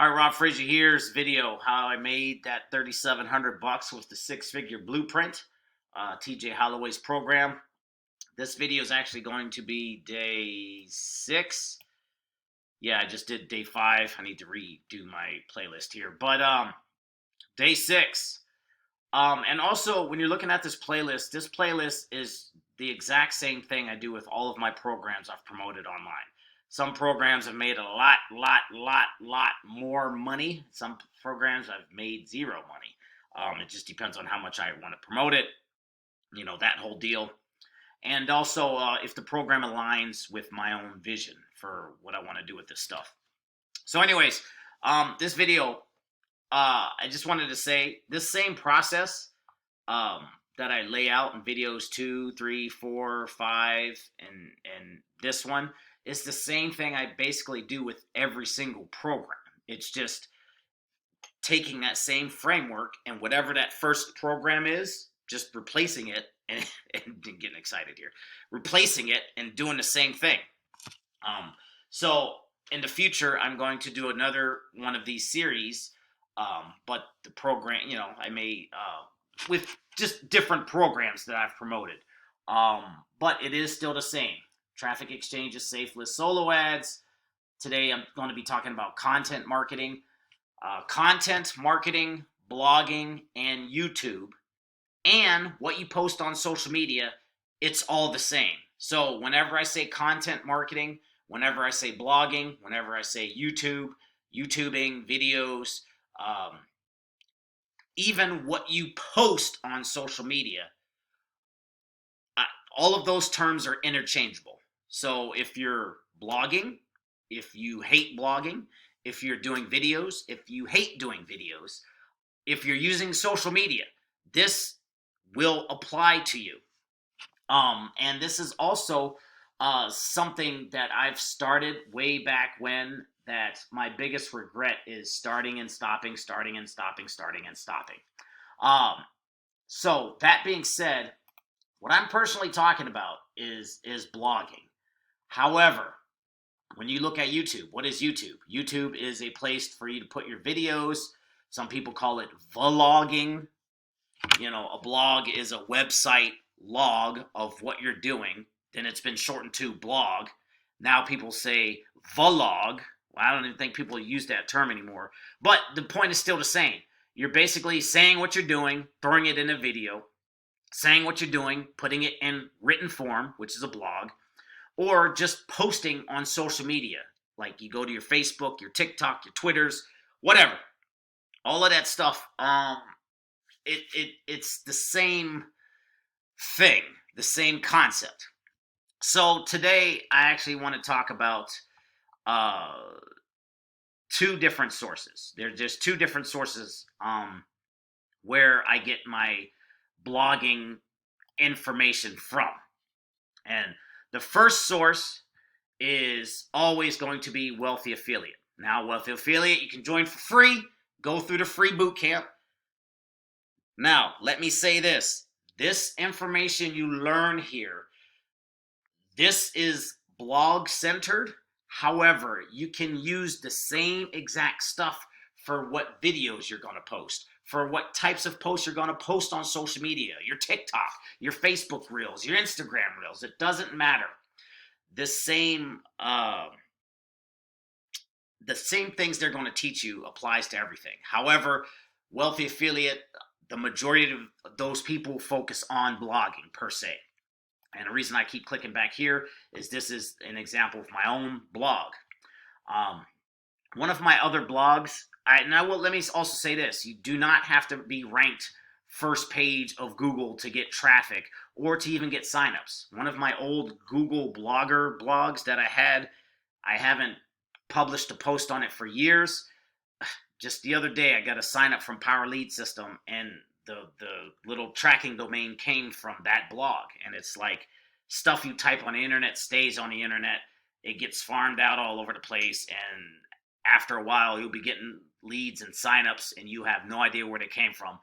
All right, Rob Frazier here's video how I made that $3,700 with the six-figure blueprint, TJ Holloway's program. This video is actually going to be day 6. Yeah, I just did day 5. I need to redo my playlist here, but day 6. And also, when you're looking at this playlist is the exact same thing I do with all of my programs I've promoted online. Some programs have made a lot more money. Some programs I've made zero money. It just depends on how much I want to promote it, that whole deal. And also, if the program aligns with my own vision for what I want to do with this stuff. So anyways, this video, I just wanted to say this same process that I lay out in videos 2, 3, 4, 5, and this one, it's the same thing I basically do with every single program. It's just taking that same framework and whatever that first program is, just replacing it and getting excited here, replacing it and doing the same thing. So in the future, I'm going to do another one of these series, but the program, I may with just different programs that I've promoted, but it is still the same. Traffic exchanges, safe list, solo ads. Today I'm going to be talking about content marketing, blogging, and YouTube, and what you post on social media. It's all the same. So whenever I say content marketing, whenever I say blogging, whenever I say YouTubing, videos, even what you post on social media, all of those terms are interchangeable. So if you're blogging, if you hate blogging, if you're doing videos, if you hate doing videos, if you're using social media, this will apply to you. And this is also something that I've started way back when, that my biggest regret is starting and stopping. So that being said, what I'm personally talking about is blogging. However, when you look at YouTube, what is YouTube? YouTube is a place for you to put your videos. Some people call it vlogging. A blog is a website log of what you're doing. Then it's been shortened to blog. Now people say vlog. Well, I don't even think people use that term anymore. But the point is still the same. You're basically saying what you're doing, throwing it in a video, saying what you're doing, putting it in written form, which is a blog, or just posting on social media. Like you go to your Facebook, your TikTok, your Twitters, whatever. All of that stuff, it's the same thing, the same concept. So today I actually want to talk about two different sources. There's two different sources where I get my blogging information from. And the first source is always going to be Wealthy Affiliate. Now, Wealthy Affiliate, you can join for free. Go through the free boot camp. Now, let me say this. This information you learn here, this is blog centered. However, you can use the same exact stuff for what videos you're going to post, for what types of posts you're going to post on social media, your TikTok, your Facebook Reels, your Instagram Reels. It doesn't matter. The same things they're going to teach you applies to everything. However, Wealthy Affiliate, the majority of those people focus on blogging per se. And the reason I keep clicking back here is this is an example of my own blog. One of my other blogs, let me also say this. You do not have to be ranked first page of Google to get traffic or to even get signups. One of my old Google Blogger blogs that I haven't published a post on it for years. Just the other day, I got a sign up from Power Lead System, and the little tracking domain came from that blog. And it's like stuff you type on the internet stays on the internet. It gets farmed out all over the place, and after a while, you'll be getting leads and signups, and you have no idea where they came from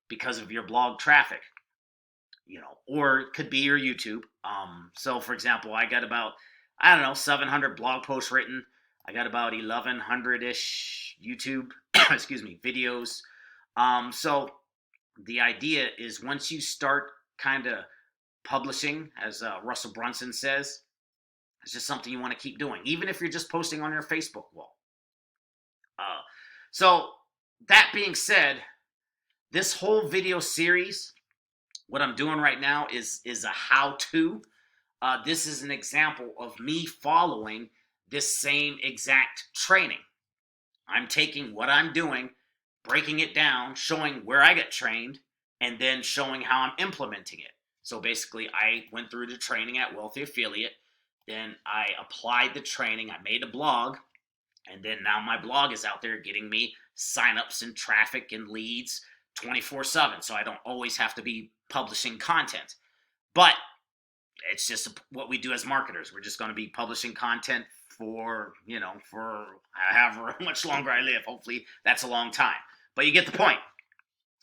because of your blog traffic. Or it could be your YouTube. So for example, I got about, 700 blog posts written. I got about 1,100-ish YouTube, excuse me, videos. So the idea is once you start kind of publishing, as Russell Brunson says, it's just something you want to keep doing, even if you're just posting on your Facebook wall. So that being said, this whole video series, what I'm doing right now is a how-to. This is an example of me following this same exact training. I'm taking what I'm doing, breaking it down, showing where I get trained, and then showing how I'm implementing it. So basically, I went through the training at Wealthy Affiliate, then I applied the training, I made a blog, and then now my blog is out there getting me signups and traffic and leads 24/7. So I don't always have to be publishing content. But it's just what we do as marketers. We're just going to be publishing content for, for however much longer I live. Hopefully that's a long time. But you get the point.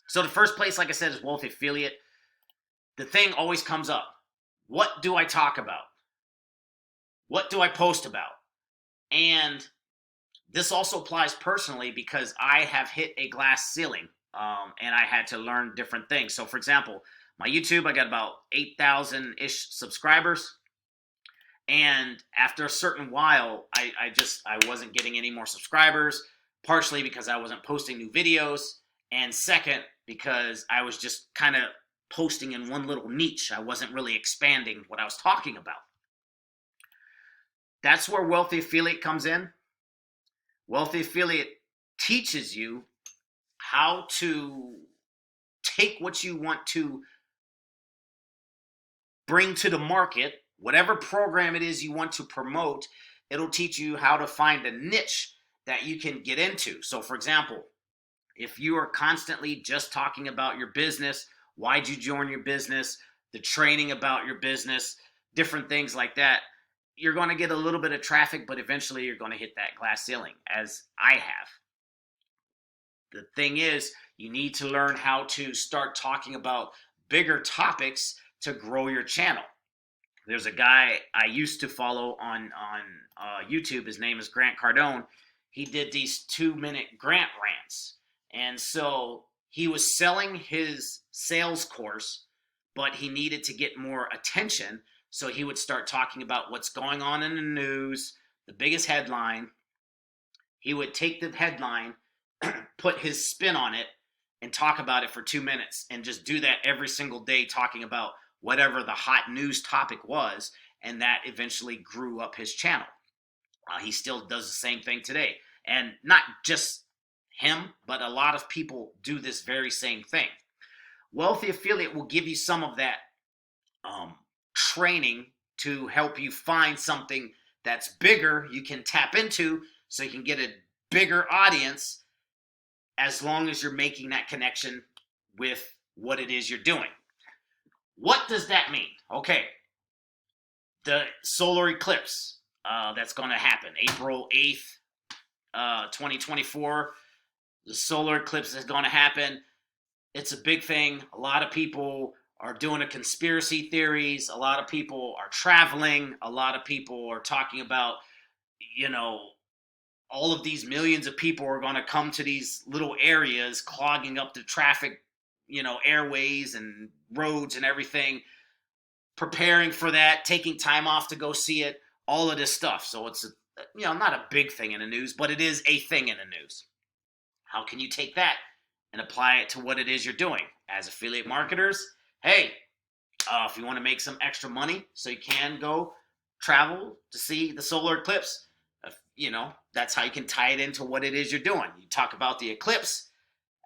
So the first place, like I said, is Wealthy Affiliate. The thing always comes up. What do I talk about? What do I post about? And this also applies personally because I have hit a glass ceiling, and I had to learn different things. So, for example, my YouTube, I got about 8,000-ish subscribers. And after a certain while, I wasn't getting any more subscribers, partially because I wasn't posting new videos, and second, because I was just kind of posting in one little niche. I wasn't really expanding what I was talking about. That's where Wealthy Affiliate comes in. Wealthy Affiliate teaches you how to take what you want to bring to the market, whatever program it is you want to promote. It'll teach you how to find a niche that you can get into. So, for example, if you are constantly just talking about your business, why'd you join your business, the training about your business, different things like that, you're going to get a little bit of traffic, but eventually you're going to hit that glass ceiling, as I have. The thing is, you need to learn how to start talking about bigger topics to grow your channel. There's a guy I used to follow on YouTube. His name is Grant Cardone. He did these 2-minute Grant rants. And so he was selling his sales course, but he needed to get more attention. So he would start talking about what's going on in the news, the biggest headline. He would take the headline, put his spin on it, and talk about it for 2 minutes, and just do that every single day, talking about whatever the hot news topic was, and that eventually grew up his channel. He still does the same thing today. And not just him, but a lot of people do this very same thing. Wealthy Affiliate will give you some of that training to help you find something that's bigger you can tap into so you can get a bigger audience, as long as you're making that connection with what it is you're doing. What does that mean? Okay, the solar eclipse that's going to happen April 8th, 2024. The solar eclipse is going to happen. It's a big thing. A lot of people are doing a conspiracy theories. A lot of people are traveling. A lot of people are talking about, all of these millions of people are going to come to these little areas, clogging up the traffic, airways and roads and everything, preparing for that, taking time off to go see it, all of this stuff. So it's, not a big thing in the news, but it is a thing in the news. How can you take that and apply it to what it is you're doing? As affiliate marketers, hey, if you want to make some extra money so you can go travel to see the solar eclipse, that's how you can tie it into what it is you're doing. You talk about the eclipse.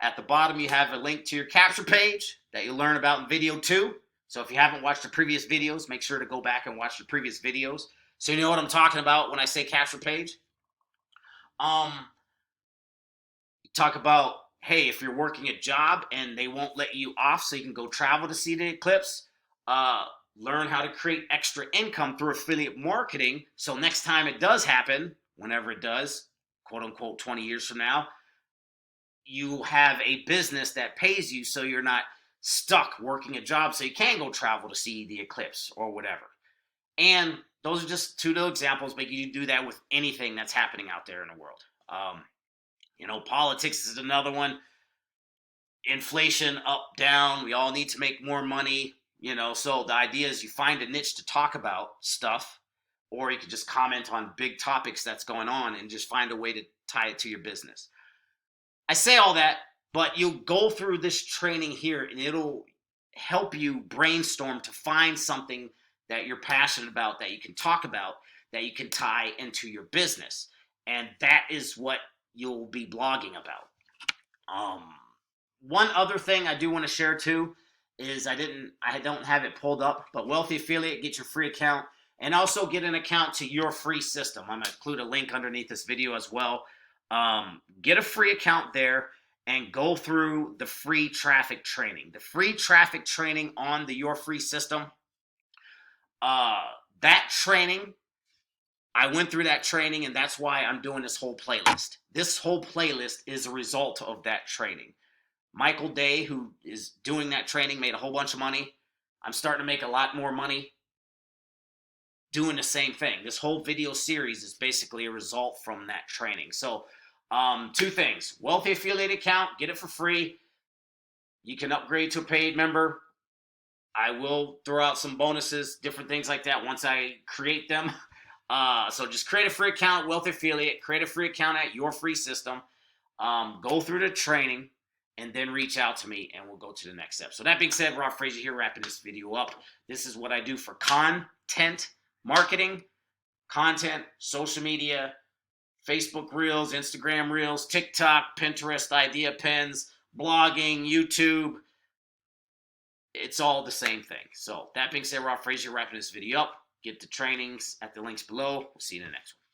At the bottom, you have a link to your capture page that you'll learn about in video 2. So if you haven't watched the previous videos, make sure to go back and watch the previous videos so you know what I'm talking about when I say capture page. Talk about, hey, if you're working a job and they won't let you off so you can go travel to see the eclipse, learn how to create extra income through affiliate marketing. So next time it does happen, whenever it does, quote unquote, 20 years from now, you have a business that pays you so you're not stuck working a job so you can go travel to see the eclipse or whatever. And those are just 2 little examples, but you do that with anything that's happening out there in the world. You know, politics is another one. Inflation up, down. We all need to make more money. You know, so the idea is you find a niche to talk about stuff, or you could just comment on big topics that's going on and just find a way to tie it to your business. I say all that, but you'll go through this training here and it'll help you brainstorm to find something that you're passionate about, that you can talk about, that you can tie into your business. And that is what you'll be blogging about. One other thing I do want to share too is I don't have it pulled up, but Wealthy Affiliate, get your free account and also get an account to your free system. I'm gonna include a link underneath this video as well. Get a free account there and go through the free traffic training. The free traffic training on the Your Free system. That training, I went through that training, and that's why I'm doing this whole playlist. This whole playlist is a result of that training. Michael Day, who is doing that training, made a whole bunch of money. I'm starting to make a lot more money doing the same thing. This whole video series is basically a result from that training. So, two things. Wealthy Affiliate account, get it for free. You can upgrade to a paid member. I will throw out some bonuses, different things like that once I create them. So just create a free account, Wealthy Affiliate, create a free account at Your Free system. Go through the training, and then reach out to me, and we'll go to the next step. So that being said, Rob Frazier here, wrapping this video up. This is what I do for content marketing, content, social media, Facebook Reels, Instagram Reels, TikTok, Pinterest, idea pens, blogging, YouTube. It's all the same thing. So that being said, Rob Frazier, wrapping this video up. Get the trainings at the links below. We'll see you in the next one.